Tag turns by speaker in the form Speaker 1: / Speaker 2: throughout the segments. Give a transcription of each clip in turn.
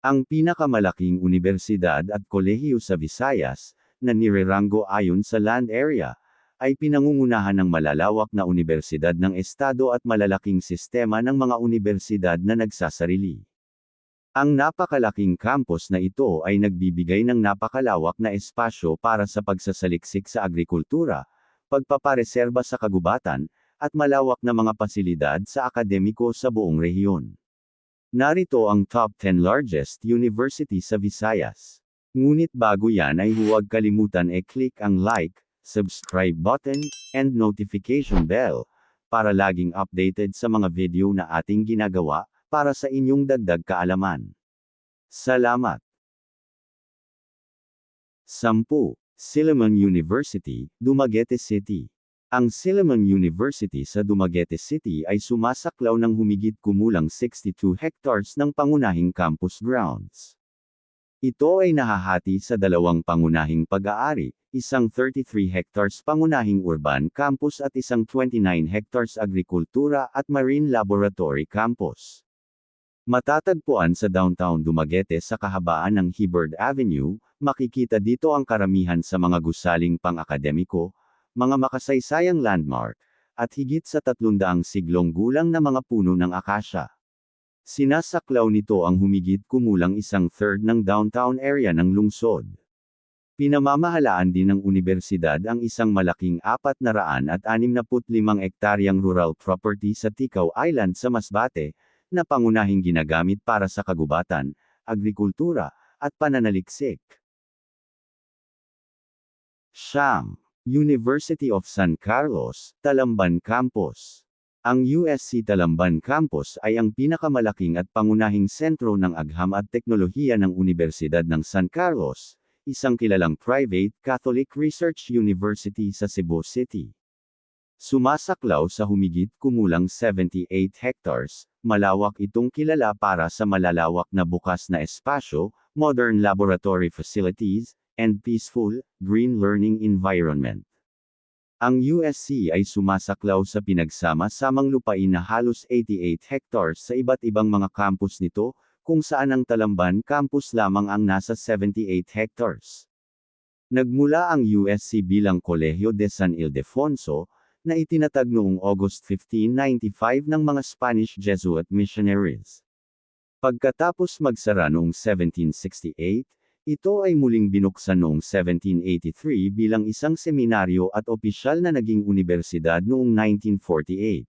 Speaker 1: Ang pinakamalaking unibersidad at kolehiyo sa Visayas, na nireranggo ayon sa land area, ay pinangungunahan ng malalawak na unibersidad ng estado at malalaking sistema ng mga unibersidad na nagsasarili. Ang napakalaking campus na ito ay nagbibigay ng napakalawak na espasyo para sa pagsasaliksik sa agrikultura, pagpapareserba sa kagubatan, at malawak na mga pasilidad sa akademiko sa buong rehiyon. Narito ang top 10 largest university sa Visayas. Ngunit bago yan ay huwag kalimutan i-click ang like, subscribe button, and notification bell, para laging updated sa mga video na ating ginagawa, para sa inyong dagdag kaalaman. Salamat! 10. Silliman University, Dumaguete City. Ang Silliman University sa Dumaguete City ay sumasaklaw ng humigit kumulang 62 hectares ng pangunahing campus grounds. Ito ay nahahati sa dalawang pangunahing pag-aari, isang 33 hectares pangunahing urban campus at isang 29 hectares agrikultura at marine laboratory campus. Matatagpuan sa downtown Dumaguete sa kahabaan ng Hebert Avenue, makikita dito ang karamihan sa mga gusaling pang-akademiko, mga makasaysayang landmark, at higit sa 300 siglong gulang na mga puno ng akasya. Sinasaklaw nito ang humigit kumulang 1/3 ng downtown area ng lungsod. Pinamamahalaan din ng universidad ang isang malaking 465 ektaryang rural property sa Ticao Island sa Masbate, na pangunahing ginagamit para sa kagubatan, agrikultura, at pananaliksik. University of San Carlos, Talamban Campus. Ang USC Talamban Campus ay ang pinakamalaking at pangunahing sentro ng agham at teknolohiya ng Universidad ng San Carlos, isang kilalang private Catholic research university sa Cebu City. Sumasaklaw sa humigit kumulang 78 hectares, malawak itong kilala para sa malalawak na bukas na espasyo, modern laboratory facilities, and peaceful, green learning environment. Ang USC ay sumasaklaw sa pinagsama-samang lupain na halos 88 hectares sa iba't ibang mga campus nito, kung saan ang Talamban campus lamang ang nasa 78 hectares. Nagmula ang USC bilang Colegio de San Ildefonso, na itinatag noong August 1595 ng mga Spanish Jesuit missionaries. Pagkatapos magsara noong 1768, ito ay muling binuksan noong 1783 bilang isang seminaryo at opisyal na naging universidad noong 1948.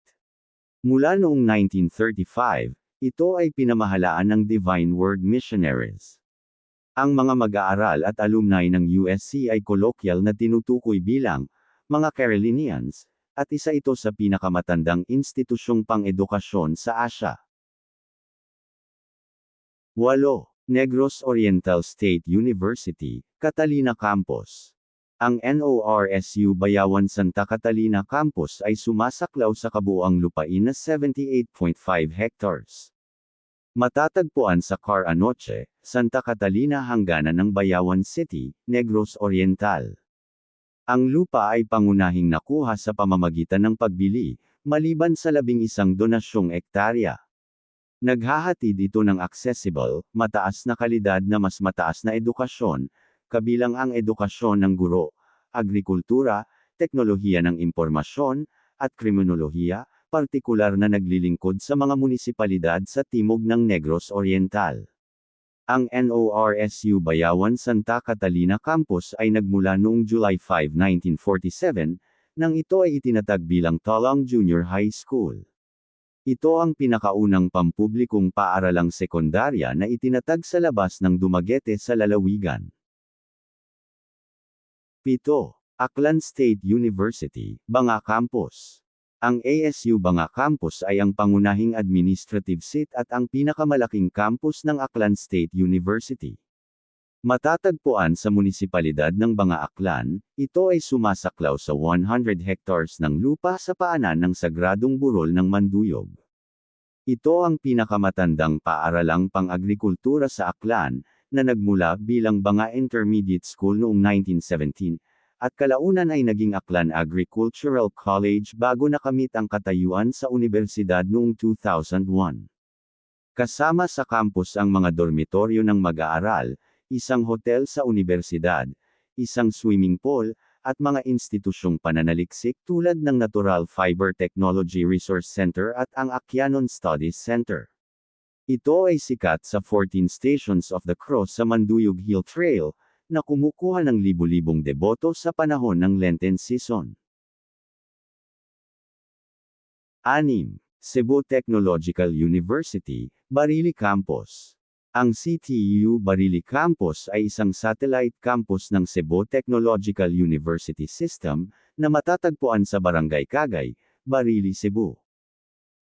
Speaker 1: Mula noong 1935, ito ay pinamahalaan ng Divine Word Missionaries. Ang mga mag-aaral at alumni ng USC ay kolokyal na tinutukoy bilang mga Carolinians, at isa ito sa pinakamatandang institusyong pang-edukasyon sa Asya. 8. Negros Oriental State University, Catalina Campus. Ang NORSU Bayawan Santa Catalina Campus ay sumasaklaw sa kabuuang lupain na 78.5 hectares. Matatagpuan sa Car Anoche, Santa Catalina hangganan ng Bayawan City, Negros Oriental. Ang lupa ay pangunahing nakuha sa pamamagitan ng pagbili, maliban sa 11 donasyong ektarya. Naghahatid ito ng accessible, mataas na kalidad na mas mataas na edukasyon, kabilang ang edukasyon ng guro, agrikultura, teknolohiya ng impormasyon, at kriminolohiya, partikular na naglilingkod sa mga munisipalidad sa timog ng Negros Oriental. Ang NORSU Bayawan Santa Catalina Campus ay nagmula noong July 5, 1947, nang ito ay itinatag bilang Talong Junior High School. Ito ang pinakaunang pampublikong paaralang sekundarya na itinatag sa labas ng Dumaguete sa lalawigan. 7. Aklan State University, Banga Campus. Ang ASU Banga Campus ay ang pangunahing administrative seat at ang pinakamalaking campus ng Aklan State University. Matatagpuan sa munisipalidad ng Banga Aklan, ito ay sumasaklaw sa 100 hectares ng lupa sa paanan ng Sagradong Burol ng Manduyog. Ito ang pinakamatandang paaralang pang-agrikultura sa Aklan, na nagmula bilang Banga Intermediate School noong 1917, at kalaunan ay naging Aklan Agricultural College bago nakamit ang katayuan sa universidad noong 2001. Kasama sa campus ang mga dormitoryo ng mag-aaral, isang hotel sa unibersidad, isang swimming pool, at mga institusyong pananaliksik tulad ng Natural Fiber Technology Resource Center at ang Akyanon Studies Center. Ito ay sikat sa 14 Stations of the Cross sa Manduyog Hill Trail, na kumukuha ng libu-libong deboto sa panahon ng Lenten season. 6. Cebu Technological University, Barili Campus. Ang CTU Barili Campus ay isang satellite campus ng Cebu Technological University System, na matatagpuan sa Barangay Cagay, Barili, Cebu.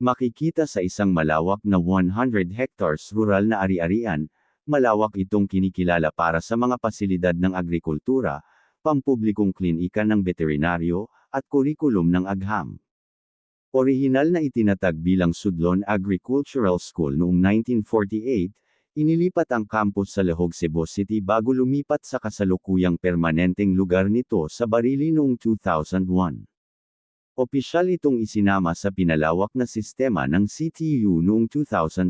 Speaker 1: Makikita sa isang malawak na 100 hectares rural na ari-arian, malawak itong kinikilala para sa mga pasilidad ng agrikultura, pampublikong klinika ng veterinaryo, at kurikulum ng agham. Orihinal na itinatag bilang Sudlon Agricultural School noong 1948, inilipat ang campus sa Lahog, Cebu City bago lumipat sa kasalukuyang permanenteng lugar nito sa Barili noong 2001. Opisyal itong isinama sa pinalawak na sistema ng CTU noong 2009.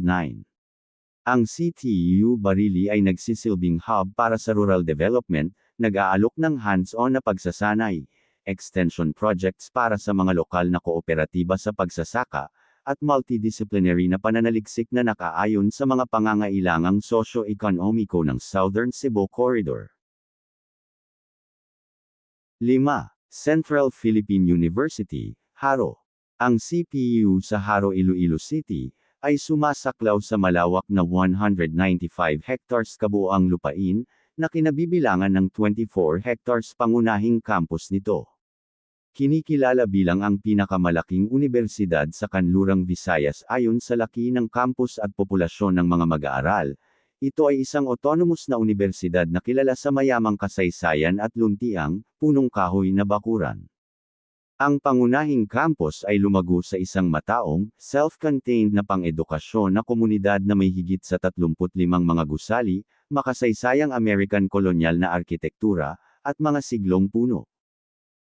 Speaker 1: Ang CTU Barili ay nagsisilbing hub para sa rural development, nag-aalok ng hands-on na pagsasanay, extension projects para sa mga lokal na kooperatiba sa pagsasaka, at multidisciplinary na pananaliksik na nakaayon sa mga pangangailangang sosyo-ekonomiko ng Southern Cebu Corridor. 5. Central Philippine University, Haro. Ang CPU sa Haro, Iloilo City, ay sumasaklaw sa malawak na 195 hectares kabuoang lupain, na kinabibilangan ng 24 hectares pangunahing campus nito. Kinikilala bilang ang pinakamalaking unibersidad sa Kanlurang Visayas ayon sa laki ng campus at populasyon ng mga mag-aaral. Ito ay isang autonomous na unibersidad na kilala sa mayamang kasaysayan at luntiang, punong kahoy na bakuran. Ang pangunahing campus ay lumago sa isang mataong, self-contained na pang-edukasyon na komunidad na may higit sa 35 mga gusali, makasaysayang American kolonyal na arkitektura, at mga siglong puno.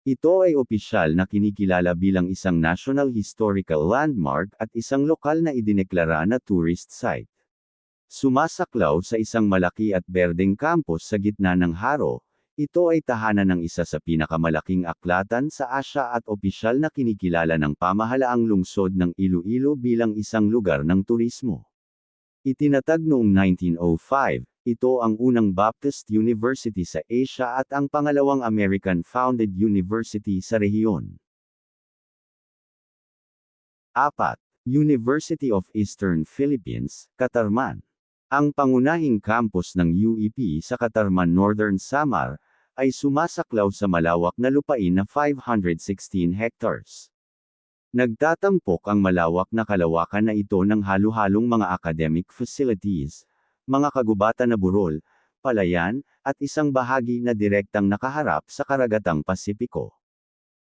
Speaker 1: Ito ay opisyal na kinikilala bilang isang National Historical Landmark at isang lokal na idineklara na tourist site. Sumasaklaw sa isang malaki at berdeng campus sa gitna ng Haro, ito ay tahanan ng isa sa pinakamalaking aklatan sa Asya at opisyal na kinikilala ng pamahalaang lungsod ng Iloilo bilang isang lugar ng turismo. Itinatag noong 1905, ito ang unang Baptist University sa Asia at ang pangalawang American-founded university sa rehiyon. 4. University of Eastern Philippines, Catarman. Ang pangunahing campus ng UEP sa Catarman, Northern Samar, ay sumasaklaw sa malawak na lupain na 516 hectares. Nagtatampok ang malawak na kalawakan na ito ng halo-halong mga academic facilities, mga kagubatan na burol, palayan, at isang bahagi na direktang nakaharap sa karagatang Pasipiko.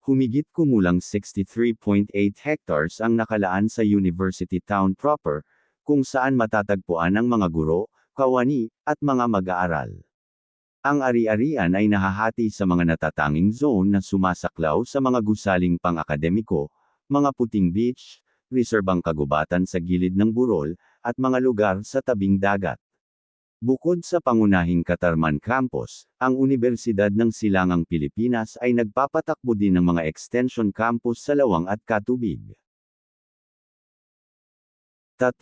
Speaker 1: Humigit kumulang 63.8 hectares ang nakalaan sa University Town proper, kung saan matatagpuan ang mga guro, kawani, at mga mag-aaral. Ang ari-arian ay nahahati sa mga natatanging zone na sumasaklaw sa mga gusaling pang-akademiko, mga puting beach, reserbang kagubatan sa gilid ng burol, at mga lugar sa tabing dagat. Bukod sa pangunahing Catarman campus, ang Universidad ng Silangang Pilipinas ay nagpapatakbo din ng mga extension campus sa Lawang at Katubig. 3.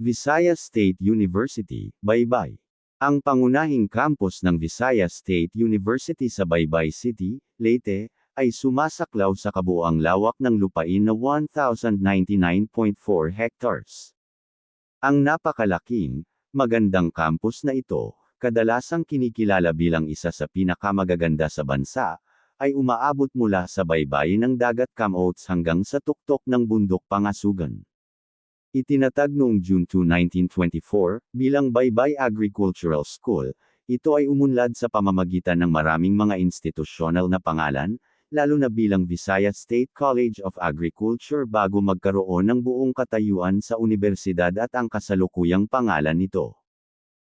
Speaker 1: Visayas State University, Baybay. Ang pangunahing campus ng Visayas State University sa Baybay City, Leyte, ay sumasaklaw sa kabuuang lawak ng lupain na 1,099.4 hectares. Ang napakalaking, magandang campus na ito, kadalasang kinikilala bilang isa sa pinakamagaganda sa bansa, ay umaabot mula sa baybayin ng dagat Camotes hanggang sa tuktok ng bundok Pangasugan. Itinatag noong June 2, 1924, bilang Baybay Agricultural School, ito ay umunlad sa pamamagitan ng maraming mga institusyonal na pangalan, lalo na bilang Visayas State College of Agriculture bago magkaroon ng buong katayuan sa universidad at ang kasalukuyang pangalan nito.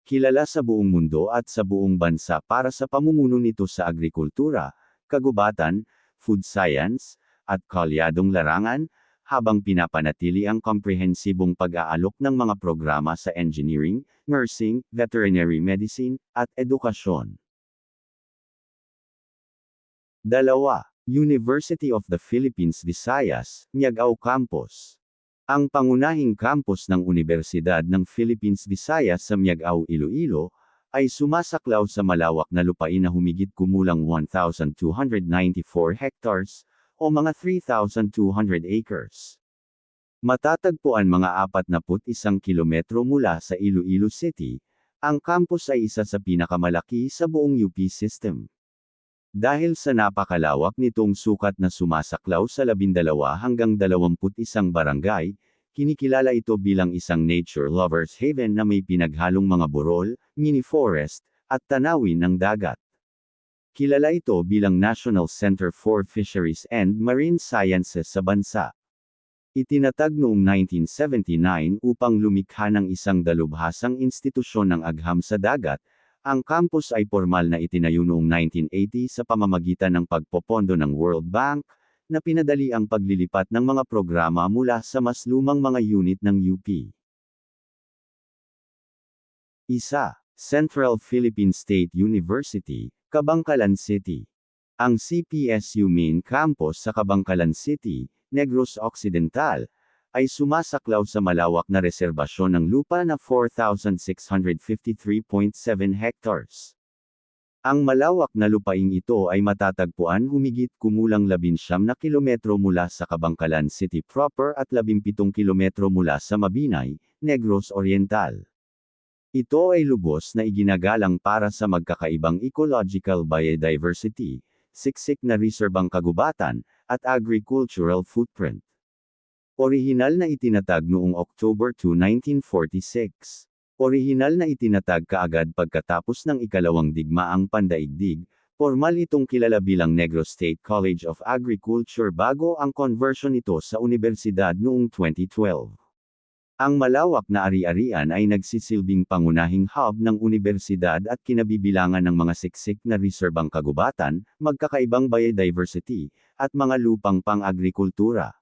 Speaker 1: Kilala sa buong mundo at sa buong bansa para sa pamumuno nito sa agrikultura, kagubatan, food science, at kalyadong larangan, habang pinapanatili ang komprehensibong pag-aalok ng mga programa sa engineering, nursing, veterinary medicine, at edukasyon. 2. University of the Philippines Visayas, Miagao Campus. Ang pangunahing campus ng Universidad ng Philippines Visayas sa Miagao, Iloilo, ay sumasaklaw sa malawak na lupain na humigit kumulang 1,294 hectares, o mga 3,200 acres. Matatagpuan mga 41 kilometro mula sa Iloilo City, ang campus ay isa sa pinakamalaki sa buong UP system. Dahil sa napakalawak nitong sukat na sumasaklaw sa 12 hanggang 21 barangay, kinikilala ito bilang isang nature lover's haven na may pinaghalong mga burol, mini forest, at tanawin ng dagat. Kilala ito bilang National Center for Fisheries and Marine Sciences sa bansa. Itinatag noong 1979 upang lumikha ng isang dalubhasang institusyon ng agham sa dagat, ang campus ay formal na itinayo noong 1980 sa pamamagitan ng pagpopondo ng World Bank, na pinadali ang paglilipat ng mga programa mula sa mas lumang mga unit ng UP. Isa, Central Philippine State University, Cabangcalan City. Ang CPSU Main Campus sa Cabangcalan City, Negros Occidental, ay sumasaklaw sa malawak na reserbasyon ng lupa na 4,653.7 hectares. Ang malawak na lupaing ito ay matatagpuan humigit kumulang 19 na kilometro mula sa Cabangcalan City proper at 17 kilometro mula sa Mabinay, Negros Oriental. Ito ay lubos na iginagalang para sa magkakaibang ecological biodiversity, siksik na reserbang kagubatan, at agricultural footprint. Orihinal na itinatag noong October 2, 1946. Orihinal na itinatag kaagad pagkatapos ng ikalawang digmaang pandaigdig, formal itong kilala bilang Negros State College of Agriculture bago ang conversion nito sa universidad noong 2012. Ang malawak na ari-arian ay nagsisilbing pangunahing hub ng universidad at kinabibilangan ng mga siksik na reserbang kagubatan, magkakaibang biodiversity, at mga lupang pang-agrikultura.